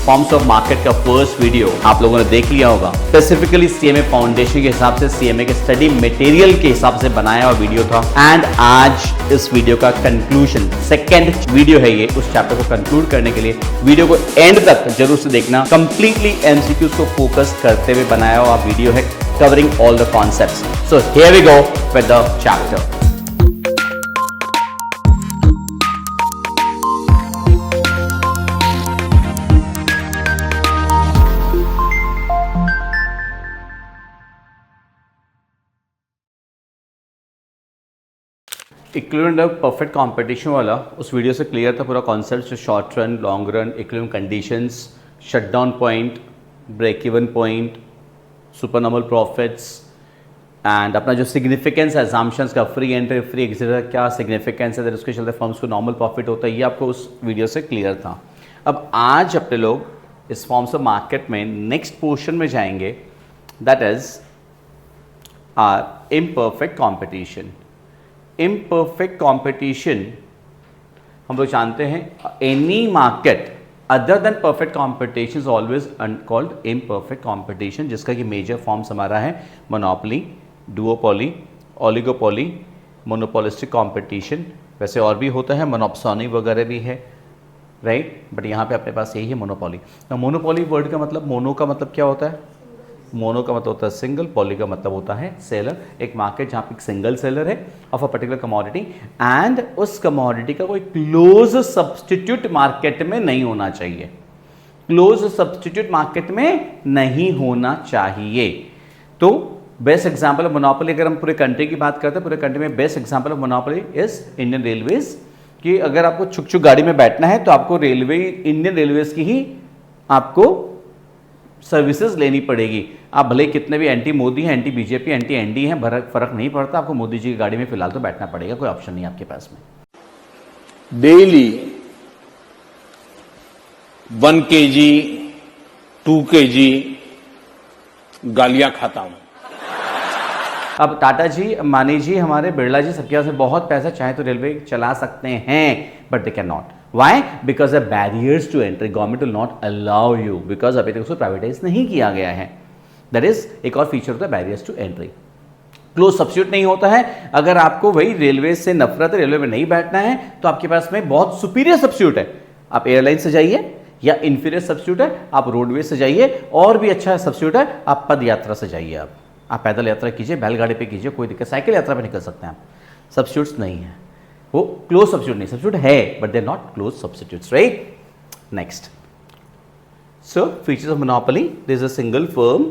Forms of market का first video आप लोगों ने देख लिया होगा। स्पेसिफिकली सीएमए फाउंडेशन के हिसाब से, सीएमए के स्टडी मटेरियल के हिसाब से बनाया हुआ वीडियो था। एंड आज इस वीडियो का कंक्लूजन, सेकेंड वीडियो है ये, उस चैप्टर को कंक्लूड करने के लिए वीडियो को एंड तक जरूर से देखना। कंप्लीटली एमसीक्यूज को फोकस करते हुए बनाया हुआ वीडियो है, covering all the concepts. So here we go with the chapter. Equivalent of perfect competition वाला उस वीडियो से क्लियर था पूरा concept, short run, long run, equivalent conditions, shutdown point, break even point, supernormal profits and अपना जो significance है assumptions का, free entry free exit का क्या सिग्निफिकेंस है, उसके चलते फर्म्स को नॉर्मल प्रॉफिट होता है, ये आपको उस वीडियो से क्लियर था। अब आज अपने लोग इस फॉर्म्स ऑफ मार्केट में नेक्स्ट पोर्शन में जाएंगे, that is are imperfect competition. Imperfect competition हम लोग जानते हैं, any market other than perfect competition is always called imperfect competition, जिसका कि मेजर फॉर्म्स हमारा है monopoly, duopoly, oligopoly, monopolistic competition. वैसे और भी होता है, मोनोप्सोनी वगैरह भी है, राइट, बट यहाँ पे अपने पास यही है मोनोपोली। मोनोपोली वर्ड का मतलब, मोनो का मतलब क्या होता है? मोनो का मतलब होता है सिंगल, पॉली का मतलब होता है सेलर। एक मार्केट जहाँ पे एक सिंगल सेलर है of a particular commodity and उस कमोडिटी का कोई क्लोज सब्स्टिट्यूट मार्केट में नहीं होना चाहिए। क्लोज सब्स्टिट्यूट मार्केट में नहीं होना चाहिए। तो बेस्ट एग्जांपल ऑफ मोनोपोली, अगर हम पूरे कंट्री की बात करते हैं, पूरे कंट्री में best example of monopoly is Indian railways. कि अगर आपको छुक छुक गाड़ी में बैठना है तो आपको रेलवे, इंडियन रेलवेज की ही आपको सर्विसेज लेनी पड़ेगी। आप भले कितने भी एंटी मोदी हैं, एंटी बीजेपी, एंटी एनडी हैं, फर्क नहीं पड़ता, आपको मोदी जी की गाड़ी में फिलहाल तो बैठना पड़ेगा, कोई ऑप्शन नहीं आपके पास में। डेली 1 kg 2 kg गालियां खाता हूं। अब टाटा जी, अंबानी जी, हमारे बिरला जी, सबके पास बहुत पैसा, चाहे तो रेलवे चला सकते हैं, but they can not. Why? Because the barriers to entry, government will not allow you, because अभी तक उसको प्राइवेटाइज नहीं किया गया है। That is एक और फीचर होता है barriers to entry. Close substitute नहीं होता है। अगर आपको वही रेलवे से नफरत है, रेलवे में नहीं बैठना है, तो आपके पास में बहुत सुपीरियर सब्स्टिट्यूट है। आप एयरलाइन से जाइए, या इंफीरियर सब्स्टिट्यूट है आप रोडवेज से जाइए, और भी अच्छा सब्स्टिट्यूट है आप पद यात्रा से जाइए। आप पैदल यात्रा कीजिए, बैलगाड़ी पे कीजिए, कोई दिक्कत, साइकिल यात्रा पे निकल सकते हैं आप। सब्स्टिट्यूट्स नहीं है, वो क्लोज सब्स्टिट्यूट नहीं, सब्स्टिट्यूट है but they are not close substitutes, right. Next, so features of monopoly, there is a single firm,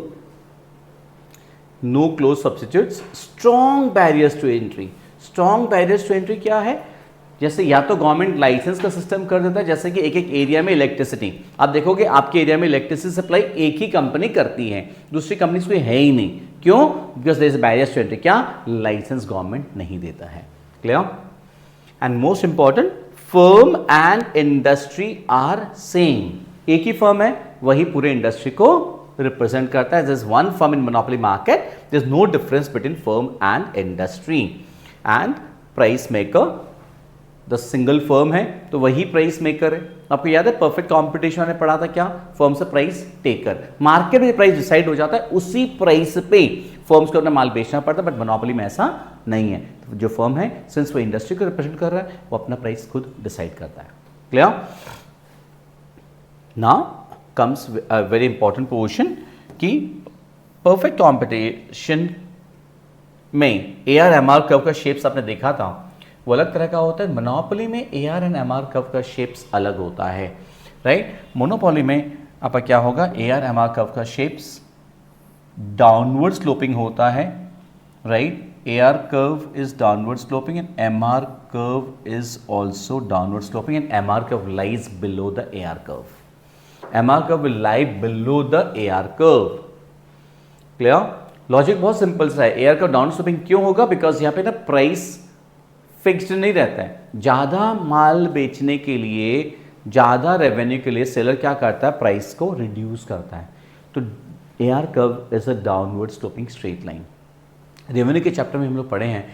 no close substitutes, strong barriers to entry. Strong barriers to entry क्या है? जैसे या तो government licence का system कर देता है, जैसे कि एक एक एरिया में इलेक्ट्रिसिटी, आप देखोगे आपके एरिया में इलेक्ट्रिसिटी सप्लाई एक ही कंपनी करती है, दूसरी कंपनी कोई है ही नहीं। क्यों? Because there is barriers to entry. क्या? लाइसेंस गवर्नमेंट नहीं देता है। Clear? And most important, firm and industry are same. एक ही फर्म है, वही पूरे इंडस्ट्री को रिप्रेजेंट करता है। There is one firm in monopoly market. There is no difference between firm and industry. And price maker, the single firm है तो वही प्राइस मेकर है। आपको याद है परफेक्ट कंपटीशन में पढ़ा था क्या? फर्म से प्राइस टेकर। मार्केट में प्राइस डिसाइड हो जाता है, उसी प्राइस पे फर्म्स को अपना माल बेचना पड़ता है, बट मोनोपोली में ऐसा नहीं है। तो जो फर्म है, सिंस वो इंडस्ट्री को रिप्रेजेंट कर रहा है, वो अपना प्राइस खुद डिसाइड करता है। Clear? Now comes a very important portion कि परफेक्ट कंपटीशन में AR-MR कर्व का शेप्स आपने देखा था, वो अलग तरह का होता है। मोनोपोली में AR एंड MR कर्व का शेप्स अलग होता है, राइट। मोनोपोली में आपका क्या होगा? AR-MR कर्व का शेप्स डाउनवर्ड स्लोपिंग होता है, right. AR curve is downward sloping and MR curve is also downward sloping and MR curve lies below the AR curve. MR curve will lie below the AR curve. Clear? Logic बहुत simple सा है। AR curve down sloping क्यों होगा? Because यहाँ पे ना price fixed नहीं रहता है। ज़्यादा माल बेचने के लिए, ज़्यादा रेवेन्यू के लिए सेलर क्या करता है? प्राइस को रिड्यूस करता है। तो AR curve is a downward sloping straight line. Revenue के चैप्टर में हम लोग पढ़े हैं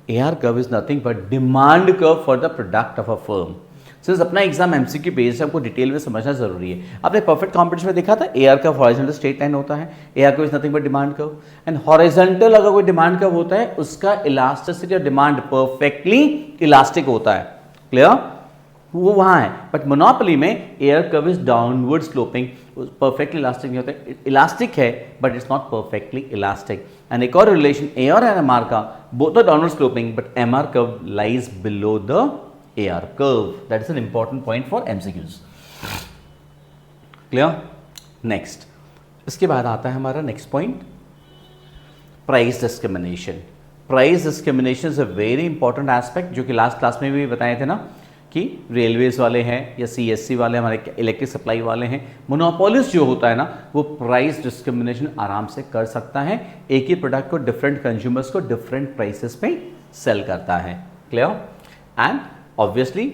AR curve is nothing but demand curve for the product of a firm. Since अपना एग्जाम एमसीक्यू बेस्ड है, आपको डिटेल में समझना जरूरी है। आपने परफेक्ट कॉम्पिटिशन में देखा था AR curve horizontal straight line होता है, AR curve is nothing but demand curve, and horizontal अगर कोई डिमांड कर्व होता है उसका इलास्टिसिटी और डिमांड परफेक्टली इलास्टिक होता है। क्लियर? वो वहां है, बट मोनोपोली में AR curve is downward sloping, perfectly elastic नहीं होता है, इलास्टिक है but it's not perfectly elastic. And एक और रिलेशन एआर एंड एमआर का, both are downward sloping but MR curve lies below the AR curve. That is an important point for MCQs. Clear? Next, इसके बाद आता है हमारा next point, price discrimination. Price discrimination is a very important aspect, जो कि last class में भी बताए थे ना, कि रेलवेज वाले हैं या सीएससी वाले, हमारे इलेक्ट्रिक सप्लाई वाले हैं, मोनोपोलिस्ट जो होता है ना, वो प्राइस डिस्क्रिमिनेशन आराम से कर सकता है, एक ही प्रोडक्ट को डिफरेंट कंज्यूमर्स को डिफरेंट प्राइसेस पे सेल करता है। Clear? And obviously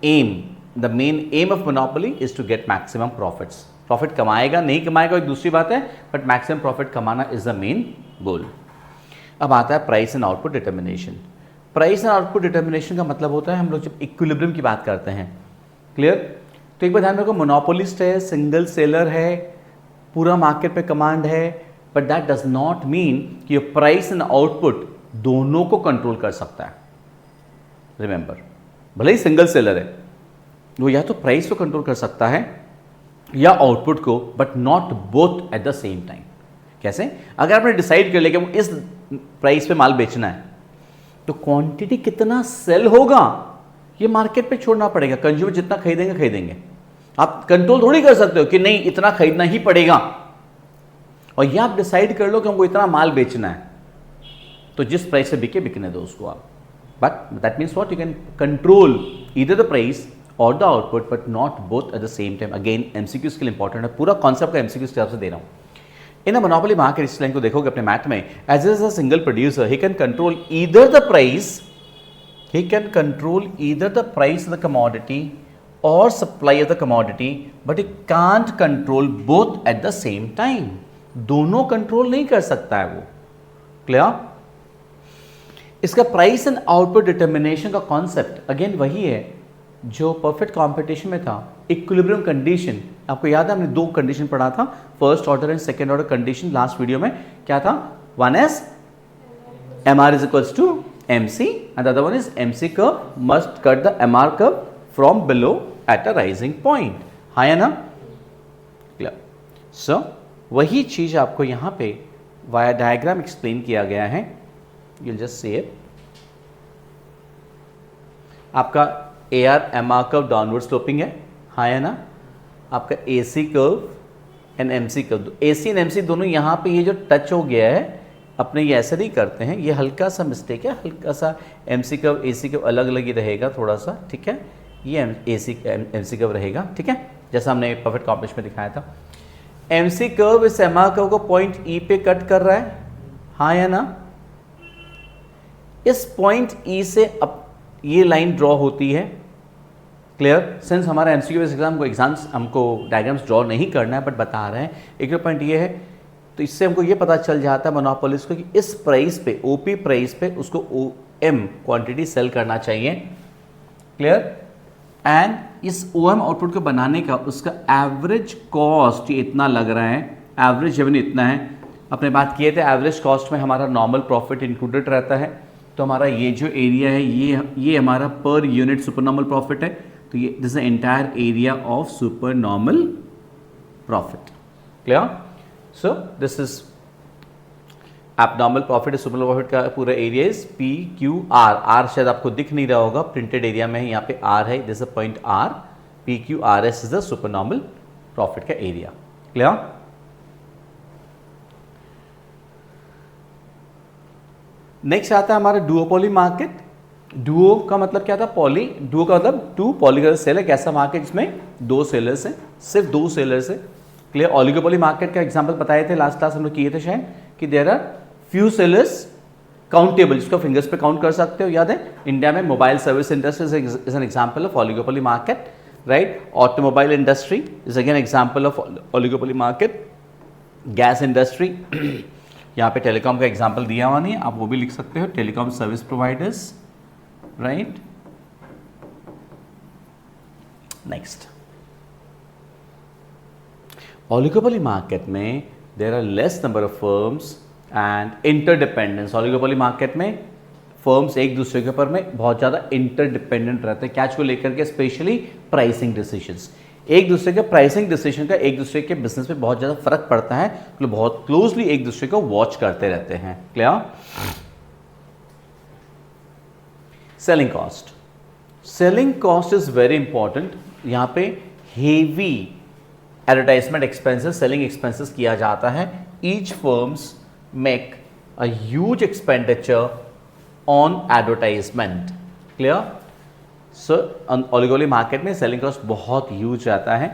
aim, the main aim of monopoly is to get maximum profits. Profit कमाएगा नहीं कमाएगा एक दूसरी बात है, बट मैक्सिमम प्रॉफिट कमाना इज द मेन गोल। अब आता है price and output determination. Price and output determination का मतलब होता है, हम लोग जब इक्विलिब्रियम की बात करते हैं, क्लियर, तो एक बार ध्यान रखो, मोनोपोलिस्ट है, सिंगल सेलर है, पूरा मार्केट पे कमांड है, but that does not mean कि प्राइस एंड आउटपुट दोनों को कंट्रोल कर सकता है। रिमेंबर, भले ही सिंगल सेलर है, वो या तो प्राइस को कंट्रोल कर सकता है या आउटपुट को, but not both at the same time. कैसे? अगर आपने डिसाइड कर लिया कि इस प्राइस पे माल बेचना है, तो क्वांटिटी कितना सेल होगा ये मार्केट पे छोड़ना पड़ेगा, कंज्यूमर जितना खरीदेंगे खरीदेंगे। आप कंट्रोल थोड़ी कर सकते हो कि नहीं इतना खरीदना ही पड़ेगा, और ये आप डिसाइड कर लो कि हमको इतना माल बेचना है, तो जिस प्राइस से बिके बिकने दो उसको आप। But that means what, you can control either the price और the output, but not both at the same time. Again MCQ के लिए इंपॉर्टेंट है, पूरा कॉन्सेप्ट का एमसीक्यू की तरफ से दे रहा हूं। इन अ मोनोपोली मार्केट, इस लाइन को देखोगे अपने मैथ में, as is a single producer he can control either the price, he can control either the price of the commodity और supply of the commodity, but he can't control both at the same time. दोनों control नहीं कर सकता है वो। Clear? इसका price and output determination का concept again वही है जो परफेक्ट कॉम्पिटिशन में था, इक्विलिब्रियम कंडीशन। आपको याद है हमने दो कंडीशन पढ़ा था, first order and second order condition last video में। क्या था? One is MR is equals to MC and the other one is MC curve must cut the MR curve from below at a rising point. हाँ या ना? Clear? सो वही चीज आपको यहाँ पे वाया डायग्राम एक्सप्लेन किया गया है। You'll just see it. आपका AR MR curve downward sloping है, हाँ या ना? आपका AC curve and MC curve, AC and MC दोनों यहाँ पे ये जो टच हो गया है, अपने ये ऐसे नहीं करते हैं, ये हल्का सा मिस्टेक है, हल्का सा MC कर्व AC कर्व अलग अलग ही रहेगा थोड़ा सा, ठीक है? ये MC कर्व रहेगा, ठीक है, जैसा हमने परफेक्ट कॉम्पिटिशन में दिखाया था। MC कर्व इस MR कर्व को पॉइंट E पे कट कर रहा है, हाँ या ना? इस पॉइंट E से अब ये लाइन ड्रॉ होती है। क्लियर? सिंस हमारा एमसीक्यू एग्जाम को हमको डायग्राम्स ड्रॉ नहीं करना है, बट बता रहे हैं, एक पॉइंट ये है, तो इससे हमको ये पता चल जाता है मोनोपोलिस्ट को कि इस प्राइस पे, ओपी प्राइस पे उसको OM क्वांटिटी सेल करना चाहिए। क्लियर? एंड इस OM आउटपुट को बनाने का उसका एवरेज कॉस्ट इतना लग रहा है, एवरेज रेवेन्यू इतना है। अपने बात किए थे एवरेज कॉस्ट में हमारा नॉर्मल प्रॉफिट इंक्लूडेड रहता है, तो हमारा ये जो एरिया है ये हमारा per unit super normal profit है, तो ये this is the entire area of super normal profit. Clear? So this is abnormal profit, super normal profit का पूरा एरिया इज PQR। आर शायद आपको दिख नहीं रहा होगा, प्रिंटेड एरिया में यहाँ पे R है, this is point R, PQRS is the super normal profit का एरिया। क्लियर? नेक्स्ट आता है हमारा डुओपोली मार्केट। डुओ का मतलब क्या था? पॉली, डुओ का मतलब टू, पॉली का सेल है, कैसा मार्केट जिसमें दो सेलर्स हैं, सिर्फ दो सेलर्स है। क्लियर? ओलिगोपोली मार्केट का एग्जांपल बताए थे लास्ट क्लास हम लोग किए थे शायद, कि there are few sellers countable, जिसको फिंगर्स पे काउंट कर सकते हो। याद है इंडिया में mobile service industry is an example of oligopoly market, right? Automobile industry is again example of oligopoly market. Gas industry, यहाँ पे टेलीकॉम का एग्जांपल दिया हुआ नहीं है, आप वो भी लिख सकते हो, telecom service providers, right? Next, oligopoly market में there are less number of firms and interdependence. Oligopoly market में फर्म्स एक दूसरे के ऊपर में बहुत ज़्यादा इंटरडिपेंडेंट रहते हैं, क्या को लेकर के, स्पेशली प्राइसिंग डिसीजंस। एक दूसरे के प्राइसिंग डिसीजन का एक दूसरे के बिजनेस पे बहुत ज़्यादा फर्क पड़ता है, तो बहुत क्लोजली एक दूसरे को वॉच करते रहते हैं। Clear? Selling cost, selling cost is very important. यहाँ पे heavy advertisement expenses, selling expenses किया जाता है। Each firms make a huge expenditure on advertisement. Clear? So oligopoly market में सेलिंग कॉस्ट बहुत ह्यूज रहता है।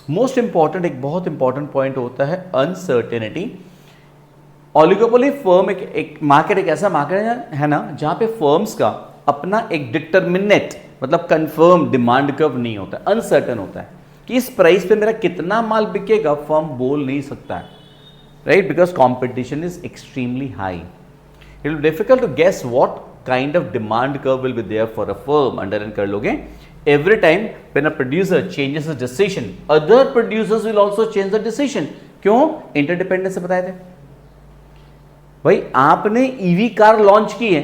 मोस्ट इंपॉर्टेंट, एक बहुत इंपॉर्टेंट पॉइंट होता है अनसर्टेनिटी। ओलिगोपोली फर्म एक मार्केट, एक ऐसा मार्केट है ना जहां पे फर्म्स का अपना एक डिटर्मिनेट मतलब कंफर्म डिमांड कर्व नहीं होता, अनसर्टेन होता है कि इस प्राइस पे मेरा कितना माल बिकेगा, फर्म बोल नहीं सकता है, right? Because competition is extremely high. It will difficult to guess what kind of demand curve will be there for a firm. Underline कर लोगे, every time when a producer changes a decision, other producers will also change the decision. क्यों? Interdependence से बताए थे भाई, आपने EV car launch की है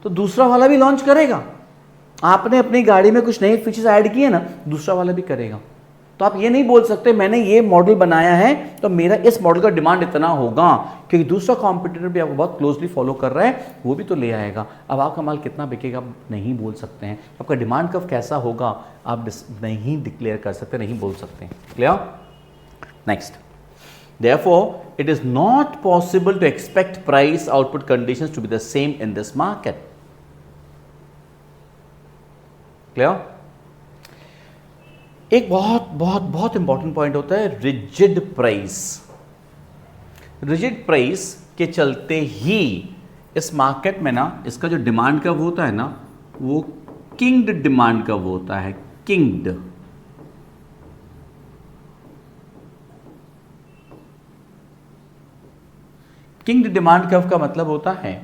तो दूसरा वाला भी लॉन्च करेगा। आपने अपनी गाड़ी में कुछ नए फीचर्स ऐड किए ना, दूसरा वाला भी करेगा। तो आप ये नहीं बोल सकते मैंने ये मॉडल बनाया है तो मेरा इस मॉडल का डिमांड इतना होगा, क्योंकि दूसरा कॉम्पिटिटर भी आपको बहुत क्लोजली फॉलो कर रहा है, वो भी तो ले आएगा। अब आपका माल कितना बिकेगा आप नहीं बोल सकते हैं, आपका डिमांड कब कैसा होगा आप नहीं डिक्लेयर कर सकते, नहीं बोल सकते। Clear? Next, therefore it is not possible to expect price output conditions to be the same in this market. Clear? एक बहुत बहुत बहुत इंपॉर्टेंट पॉइंट होता है रिजिड प्राइस। रिजिड प्राइस के चलते ही इस मार्केट में ना इसका जो डिमांड कर्व होता है ना वो किंग्ड डिमांड कर्व होता है। किंग्ड, किंग्ड डिमांड कर्व का मतलब होता है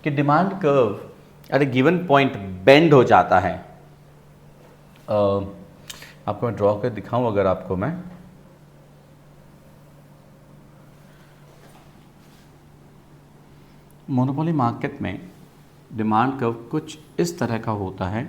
कि demand curve at A given point bend हो जाता है। आपको मैं ड्रॉ कर दिखाऊं, अगर आपको मैं मोनोपोली मार्केट में डिमांड कर्व कुछ इस तरह का होता है।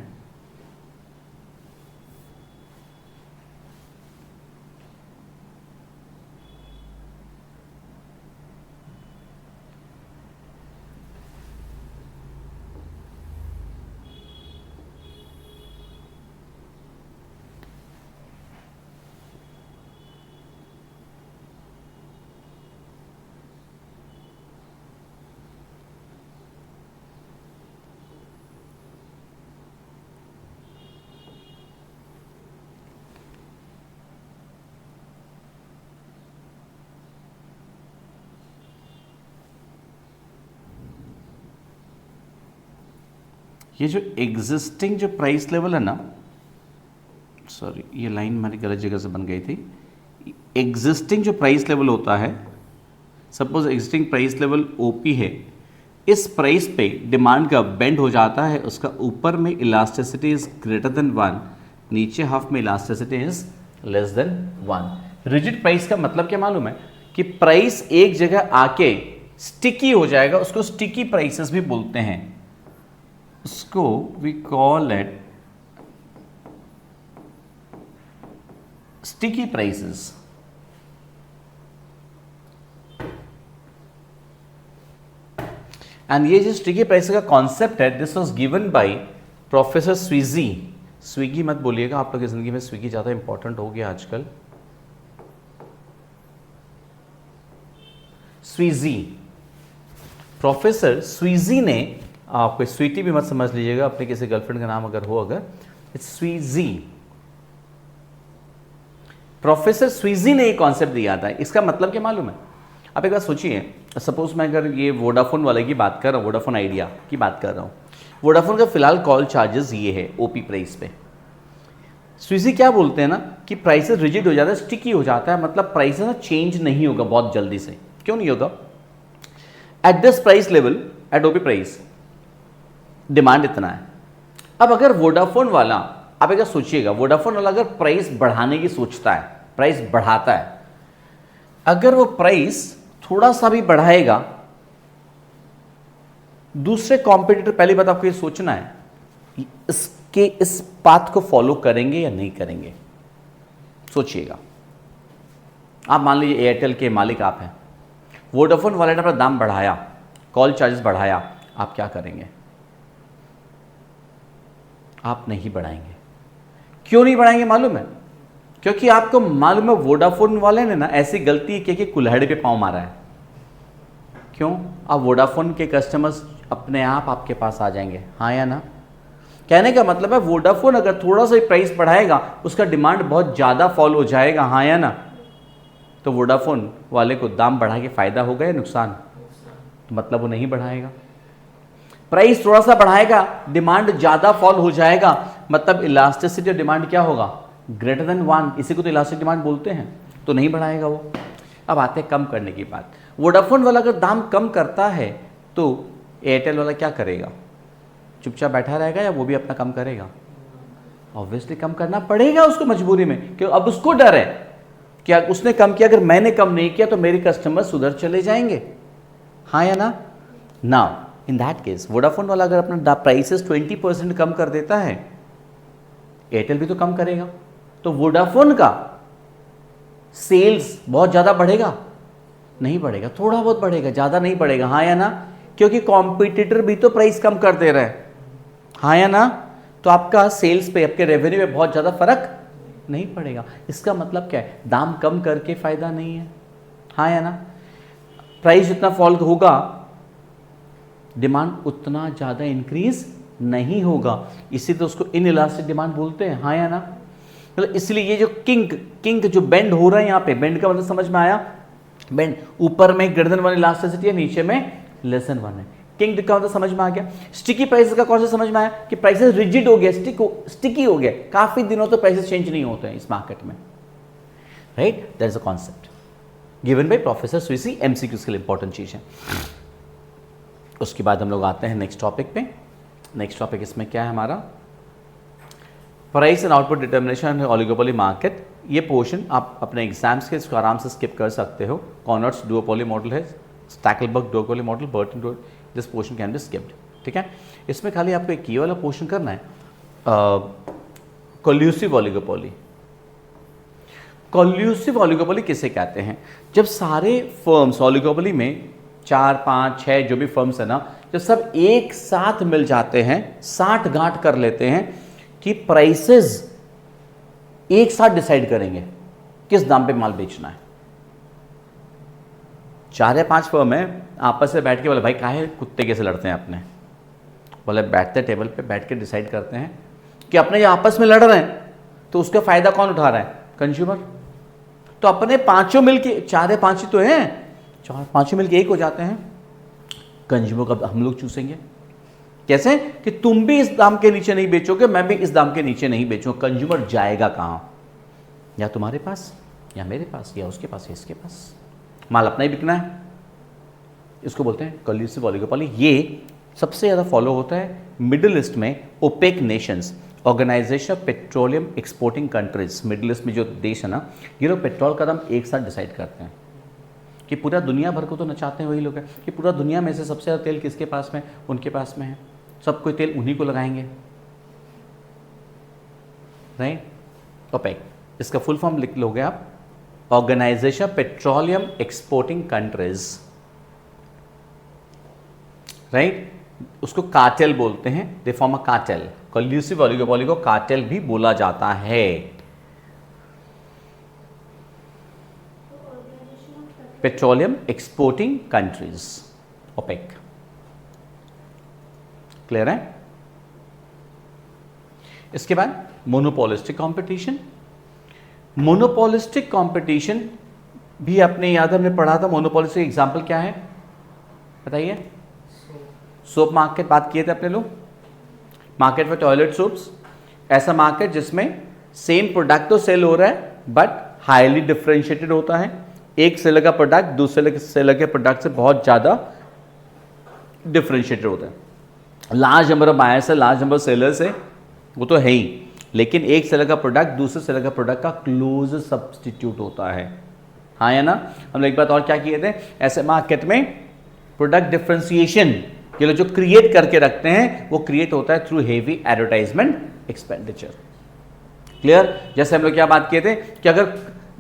ये जो एग्जिस्टिंग जो प्राइस लेवल है ना, सॉरी ये लाइन मेरी गलत जगह से बन गई थी। एग्जिस्टिंग जो प्राइस लेवल होता है, suppose existing price level OP है, इस प्राइस पे डिमांड का बेंड हो जाता है, उसका ऊपर में इलास्टिसिटी इज ग्रेटर देन 1, नीचे हाफ में elasticity is less than 1। Rigid price का मतलब क्या मालूम है कि प्राइस एक जगह आके स्टिकी हो जाएगा, उसको स्टिकी प्राइसेस भी बोलते हैं। उसको we call it sticky prices. And ये जो स्टिकी प्राइस का कॉन्सेप्ट है, this was given by professor Sweezy. Swiggy मत बोलिएगा, आप लोग की जिंदगी में स्विगी ज्यादा इंपॉर्टेंट हो गया आजकल। स्वीजी, प्रोफेसर स्वीजी ने, आपको स्वीटी भी मत समझ लीजिएगा, अपने किसी गर्लफ्रेंड का नाम अगर हो, अगर इट्स स्वीजी। प्रोफेसर स्वीजी ने एक कॉन्सेप्ट दिया था। इसका मतलब क्या मालूम है? आप एक बार सोचिए, सपोज मैं अगर ये वोडाफोन वाले की बात कर रहा हूँ, वोडाफोन आइडिया की बात कर रहा हूँ, वोडाफोन का फिलहाल कॉल चार्जेस ये है ओपी प्राइस पे। स्वीजी क्या बोलते हैं ना कि प्राइसेस रिजिड हो जाता है, स्टिकी हो जाता है, मतलब प्राइसेस ना चेंज नहीं होगा बहुत जल्दी से। क्यों नहीं होगा? At this price level, at OP price demand इतना है। अब अगर वोडाफोन वाला आप एक बार सोचिएगा, वोडाफोन वाला अगर प्राइस बढ़ाने की सोचता है, प्राइस बढ़ाता है, अगर वो प्राइस थोड़ा सा भी बढ़ाएगा, दूसरे कॉम्पिटिटर, पहली बात आपको ये सोचना है इसके इस पाथ को फॉलो करेंगे या नहीं करेंगे। सोचिएगा, आप मान लीजिए एयरटेल के मालिक आप हैं, वोडाफोन वाले ने अपना दाम बढ़ाया, कॉल चार्जेस बढ़ाया, आप क्या करेंगे? आप नहीं बढ़ाएंगे। क्यों नहीं बढ़ाएंगे मालूम है? क्योंकि आपको मालूम है वोडाफोन वाले ने ना ऐसी गलती की कि कुल्हाड़ी पे पांव मारा है। क्यों? अब वोडाफोन के कस्टमर्स अपने आप आपके पास आ जाएंगे, हाँ या ना? कहने का मतलब है वोडाफोन अगर थोड़ा सा प्राइस बढ़ाएगा, उसका डिमांड बहुत ज़्यादा फॉल हो जाएगा, हाँ या ना? तो वोडाफोन वाले को दाम बढ़ा के फायदा होगा या नुकसान? तो मतलब वो नहीं बढ़ाएगा। प्राइस थोड़ा सा बढ़ाएगा, डिमांड ज़्यादा फॉल हो जाएगा, मतलब इलास्टिसिटी ऑफ डिमांड क्या होगा? Greater than 1। इसी को तो इलास्टिक डिमांड बोलते हैं, तो नहीं बढ़ाएगा वो। अब आते हैं कम करने की बात। वोडाफोन वाला अगर दाम कम करता है तो एयरटेल वाला क्या करेगा? चुपचाप बैठा रहेगा या वो भी अपना कम करेगा? ऑब्वियसली कम करना पड़ेगा उसको मजबूरी में, क्यों? अब उसको डर है क्या उसने कम किया, अगर मैंने कम नहीं किया तो मेरे कस्टमर सुधर चले जाएंगे, हाँ या ना? Now in that case Vodafone वाला अगर अपना प्राइसेस 20% कम कर देता है, एयरटेल भी तो कम करेगा, तो वोडाफोन का सेल्स बहुत ज़्यादा बढ़ेगा? नहीं बढ़ेगा, थोड़ा बहुत बढ़ेगा, ज़्यादा नहीं बढ़ेगा, हाँ या ना? क्योंकि कॉम्पिटिटर भी तो प्राइस कम कर दे रहे हैं, हाँ या ना? तो आपका सेल्स पे, आपके रेवेन्यू में बहुत ज़्यादा फर्क नहीं पड़ेगा। इसका मतलब क्या है? दाम कम करके फायदा नहीं है, हाँ या ना? प्राइस जितना फॉल होगा, डिमांड उतना ज़्यादा इंक्रीज नहीं होगा, इसीलिए तो उसको इनइलास्टिक डिमांड बोलते हैं, हाँ या ना? मतलब इसलिए ये जो किंक जो बेंड हो रहा है यहाँ पे, बेंड का मतलब समझ में आया? बेंड ऊपर में ग्रेटर देन 1 इलास्टिसिटी है, नीचे में लेस देन 1 है। किंग का मतलब समझ में आ गया। स्टिकी प्राइसेस का कौन सा समझ में आया? कि प्राइसेस रिजिड हो गया, स्टिकी हो गया, काफी दिनों तो प्राइसेस चेंज नहीं होते हैं इस मार्केट में, right? That is a concept given by professor Sweezy, MCQs के लिए इंपॉर्टेंट चीज है। उसके बाद हम लोग आते हैं नेक्स्ट टॉपिक पे। नेक्स्ट टॉपिक इसमें क्या है हमारा? Price and output determination oligopoly market. ये पोर्शन आप अपने एग्जाम्स के इसको आराम से स्किप कर सकते हो। कॉनर्ड्स डुओपोली मॉडल है, Stackelberg duopoly model, Burton Duo, this portion can be skipped, ठीक है? इसमें खाली आपको एक ये वाला पोर्शन करना है, कोल्यूसिव ओलिगोपोली। कोल्यूसिव ओलिगोपोली किसे कहते हैं? जब सारे फर्म्स ओलिगोपोली में 4, 5, 6 जो भी फर्म्स है ना, जब सब एक साथ मिल जाते हैं, साठ गांठ कर लेते हैं कि प्राइसेस एक साथ डिसाइड करेंगे किस दाम पे माल बेचना है। 4 या 5 फर्म है, आपस में बैठ के बोले भाई काहे कुत्ते कैसे लड़ते हैं अपने, बोले बैठते टेबल पे बैठ के डिसाइड करते हैं कि अपने जो आपस में लड़ रहे हैं तो उसका फायदा कौन उठा रहा है? कंज्यूमर। तो अपने पांचों मिलके, 4 या 5 ही तो हैं, 4-5 मिलके एक हो जाते हैं, कंज्यूमर का हम लोग चूसेंगे। कैसे? कि तुम भी इस दाम के नीचे नहीं बेचोगे, मैं भी इस दाम के नीचे नहीं बेचूंगा। कंज्यूमर जाएगा कहां? या तुम्हारे पास, या मेरे पास, या उसके पास, या इसके पास। माल अपना ही बिकना है। इसको बोलते हैं कोल्यूसिव ओलिगोपोली। ये सबसे ज़्यादा फॉलो होता है मिडिल ईस्ट में, OPEC nations, organisation of petroleum exporting countries. Middle east में जो देश है ना, ये लोग पेट्रोल का दाम एक साथ डिसाइड करते हैं कि पूरा दुनिया भर को तो नचाते हैं वही लोग हैं कि पूरा दुनिया में से सबसे ज़्यादा तेल किसके पास में? उनके पास में है, सब कोई तेल उन्हीं को लगाएंगे, राइट? ओपेक, इसका फुल फॉर्म लिख लोगे आप, organisation petroleum exporting countries, right? उसको कार्टेल बोलते हैं, they form a cartel. Collusive oligopoly को कार्टेल भी बोला जाता है। Petroleum exporting countries, OPEC, clear है? इसके बाद मोनोपोलिस्टिक कंपटीशन। मोनोपोलिस्टिक कंपटीशन भी अपने याद हमने पढ़ा था। मोनोपोलिस्टिक एग्जांपल क्या है बताइए? सोप मार्केट बात किए थे अपने लोग, मार्केट फॉर टॉयलेट सोप्स। ऐसा मार्केट जिसमें सेम प्रोडक्ट तो सेल हो रहा है बट हाईली डिफरेंशिएटेड होता है। एक सेलर का प्रोडक्ट दूसरे सेलर के प्रोडक्ट से बहुत ज़्यादा डिफरेंशिएटेड होता है। लार्ज नंबर ऑफ बायर्स है, लार्ज नंबर ऑफ सेलर्स है, वो तो है ही, लेकिन एक सेलर का प्रोडक्ट दूसरे सेलर का प्रोडक्ट का क्लोज सब्सटीट्यूट होता है। हाँ या ना? हम लोग एक बात और क्या किए थे, ऐसे मार्केट में प्रोडक्ट डिफरेंशिएशन ये लोग जो क्रिएट करके रखते हैं वो क्रिएट होता है through heavy advertisement expenditure. Clear? जैसे हम लोग क्या बात किए थे कि अगर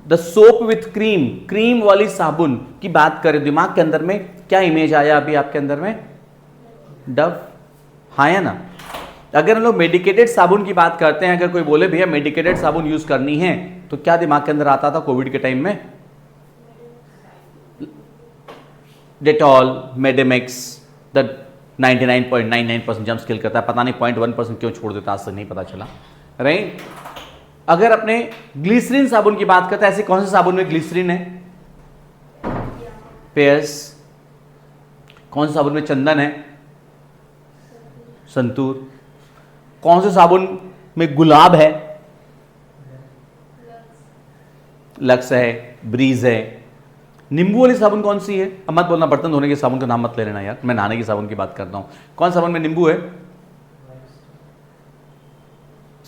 the soap with cream, cream वाली साबुन की बात करें, दिमाग के अंदर में क्या इमेज आया अभी आपके अंदर में? डव। हाँ या ना? अगर हम लोग मेडिकेटेड साबुन की बात करते हैं, अगर कोई बोले भैया मेडिकेटेड साबुन यूज करनी है, तो क्या दिमाग के अंदर आता था कोविड के टाइम में? डेटॉल, मेडेमिक्स, द 99.99% जंप स्किल करता है, पता नहीं 0.1% क्यों छोड़ देता, आज तक नहीं पता चला, राइट? अगर अपने ग्लिसरीन साबुन की बात करते हैं, ऐसे कौन से साबुन में ग्लिसरीन है? पेयर्स। कौन से साबुन में चंदन है? संतूर। कौन से साबुन में गुलाब है? लक्स है, ब्रीज है। नींबू वाली साबुन कौन सी है? अब मत बोलना बर्तन धोने के साबुन का नाम मत ले लेना यार, मैं नहाने की साबुन की बात करता हूं। कौन साबुन में नींबू है?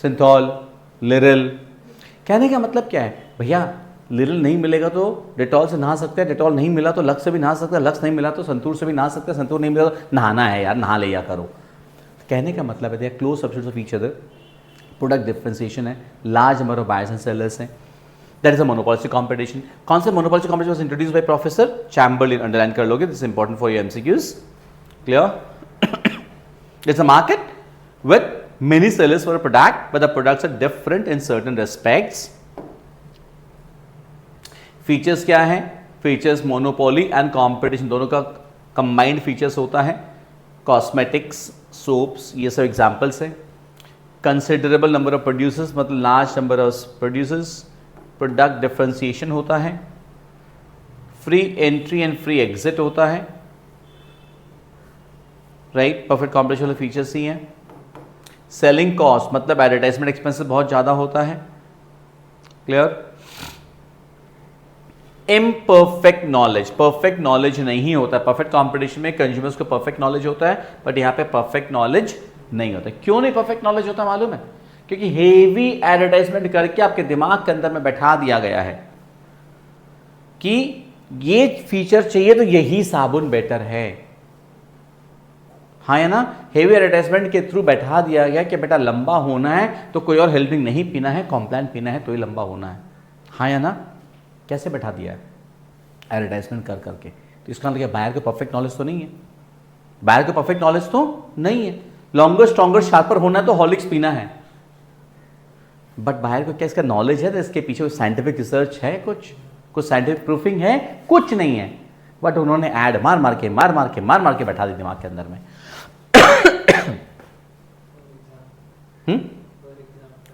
सिंथॉल, लिरिल। कहने का मतलब क्या है भैया, लिरिल नहीं मिलेगा तो डेटॉल से नहा सकते हैं, डेटॉल नहीं मिला तो लक्स से भी नहा सकते हैं, लक्स नहीं मिला तो संतूर से भी नहा सकते हैं, संतूर नहीं मिला तो नहाना है यार, नहा लिया करो। कहने का मतलब है close substitutes of each other, product differentiation है, large number of buyers and sellers हैं, that is a monopolistic competition. कौन से monopolistic competition was introduced by professor Chamberlin, underline कर लोगे, this is important for your MCQs. Clear? It's a market with many sellers for a product, but the products are different in certain respects. Features क्या है? Features monopoly and competition दोनों का combined features होता है। Cosmetics, soaps, ये सब examples हैं। Considerable number of producers, मतलब large number of producers. Product differentiation होता है। Free entry and free exit होता है, राइट? परफेक्ट कॉम्बिनेशन वाले फीचर्स ही हैं। सेलिंग कॉस्ट मतलब एडवर्टाइजमेंट एक्सपेंसेस बहुत ज़्यादा होता है। Clear? Imperfect knowledge, perfect knowledge नहीं होता है। परफेक्ट कंपटीशन में कंज्यूमर्स को परफेक्ट नॉलेज होता है, बट यहाँ पे परफेक्ट नॉलेज नहीं होता। क्यों नहीं परफेक्ट नॉलेज होता मालूम है? क्योंकि हेवी एडवर्टाइजमेंट करके आपके दिमाग के अंदर में बैठा दिया गया है कि ये फीचर चाहिए तो यही साबुन बेटर है। हाँ या ना? हेवी एडवर्टाइजमेंट के थ्रू बैठा दिया गया कि बेटा लंबा होना है तो कोई और हेल्थ ड्रिंक नहीं पीना है, कॉम्प्लान पीना है तो ही लंबा होना है। हाँ या ना? कैसे बैठा दिया है? एडवर्टाइजमेंट कर करके। तो इसका मतलब बायर को परफेक्ट नॉलेज तो नहीं है, बायर को परफेक्ट नॉलेज तो नहीं है। लॉन्गर, स्ट्रॉन्गर, शार्पर होना है तो हॉर्लिक्स पीना है, बट बायर को क्या इसका नॉलेज है? तो इसके पीछे कोई साइंटिफिक रिसर्च है? कुछ साइंटिफिक प्रूफिंग है? कुछ नहीं है, बट उन्होंने ऐड मार मार के बैठा दी दिमाग के अंदर में।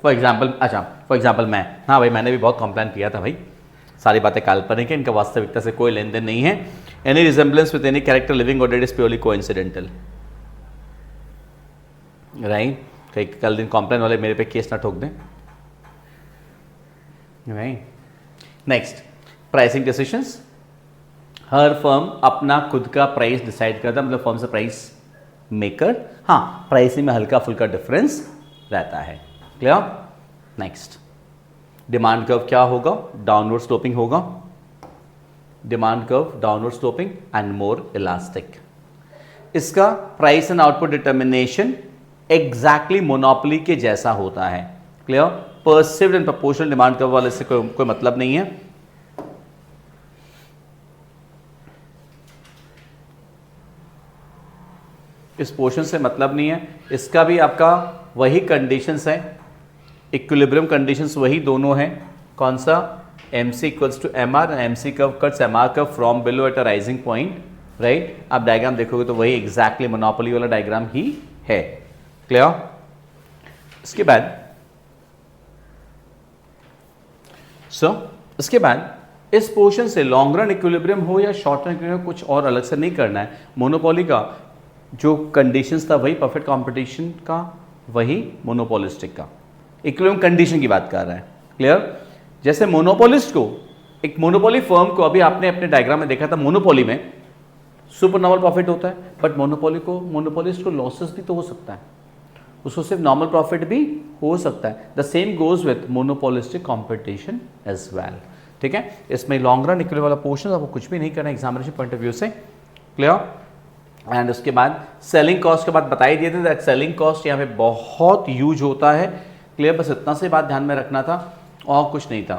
फॉर एग्जाम्पल मैं, हाँ भाई मैंने भी बहुत कंप्लेन किया था भाई, सारी बातें काल्पनिक है, इनका वास्तविकता से कोई लेन देन नहीं है। Any resemblance with any character living और dead is purely coincidental, right? कई कल दिन कंप्लेन वाले मेरे पे केस ना ठोक दें, राइट? Next, pricing decisions. हर फर्म अपना खुद का प्राइस डिसाइड करता है, मतलब फर्म से प्राइस मेकर। हाँ, प्राइसिंग में हल्का फुल्का डिफरेंस रहता है। क्लियर? नेक्स्ट, डिमांड कर्व क्या होगा? डाउनवर्ड स्लोपिंग होगा। Demand curve downward sloping and more elastic. इसका price and output determination exactly monopoly के जैसा होता है। Clear? Perceived and proportional demand curve वाले से कोई मतलब नहीं है। इस पोर्शन से मतलब नहीं है। इसका भी आपका वही कंडीशंस है, इक्विलिब्रियम कंडीशंस वही दोनों हैं। कौन सा? MC equals to MR, MC curve cuts MR curve from below at a rising point, right? आप डायग्राम देखोगे तो वही एग्जैक्टली मोनोपोली वाला डायग्राम ही है। क्लियर? इसके बाद इस पोर्शन से लॉन्ग रन इक्विलिब्रियम हो या शॉर्ट रन इक्विलिब्रियम, कुछ और अलग से नहीं करना है। मोनोपोली का जो कंडीशंस था वही परफेक्ट कंपटीशन का, वही मोनोपोलिस्टिक का। इक्विलिब्रियम कंडीशन की बात कर रहा है। क्लियर? जैसे मोनोपोलिस्ट को, एक मोनोपोली फर्म को, अभी आपने अपने डायग्राम में देखा था, मोनोपोली में सुपर नॉर्मल प्रॉफिट होता है, बट मोनोपोलिस्ट को लॉसेस भी तो हो सकता है। उसको सिर्फ नॉर्मल प्रॉफिट भी हो सकता है। The same goes with monopolistic competition as well. ठीक है, इसमें लॉन्ग रन इक्विटी वाला पोर्शन आपको कुछ भी नहीं करना एग्जामिनेशन पॉइंट ऑफ व्यू से। क्लियर। एंड उसके बाद सेलिंग कॉस्ट के बाद बता ही दिए थे दैट सेलिंग कॉस्ट यहाँ पे बहुत यूज होता है। क्लियर, बस इतना से बात ध्यान में रखना था और कुछ नहीं था।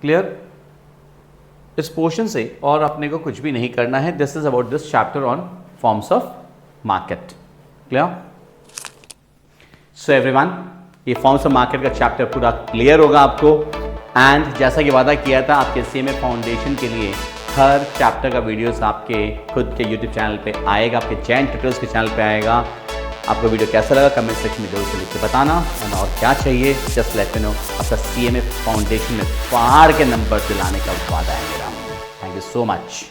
क्लियर, इस पोर्शन से और अपने को कुछ भी नहीं करना है। This is about this chapter on forms of market. Clear. So everyone, ये फॉर्म्स ऑफ मार्केट का चैप्टर पूरा क्लियर होगा आपको। एंड जैसा कि वादा किया था, आपके सीएमए फाउंडेशन के लिए हर चैप्टर का वीडियोस आपके खुद के यूट्यूब चैनल पे आएगा, आपके जैन ट्यूटर्स के चैनल पे आएगा। आपको वीडियो कैसा लगा कमेंट सेक्शन में जरूर से लिख के बताना। और क्या चाहिए जस्ट लेट मी नो। आपका सीएमए फाउंडेशन में फाड़ के नंबर दिलाने का वादा है मेरा। Thank you so much.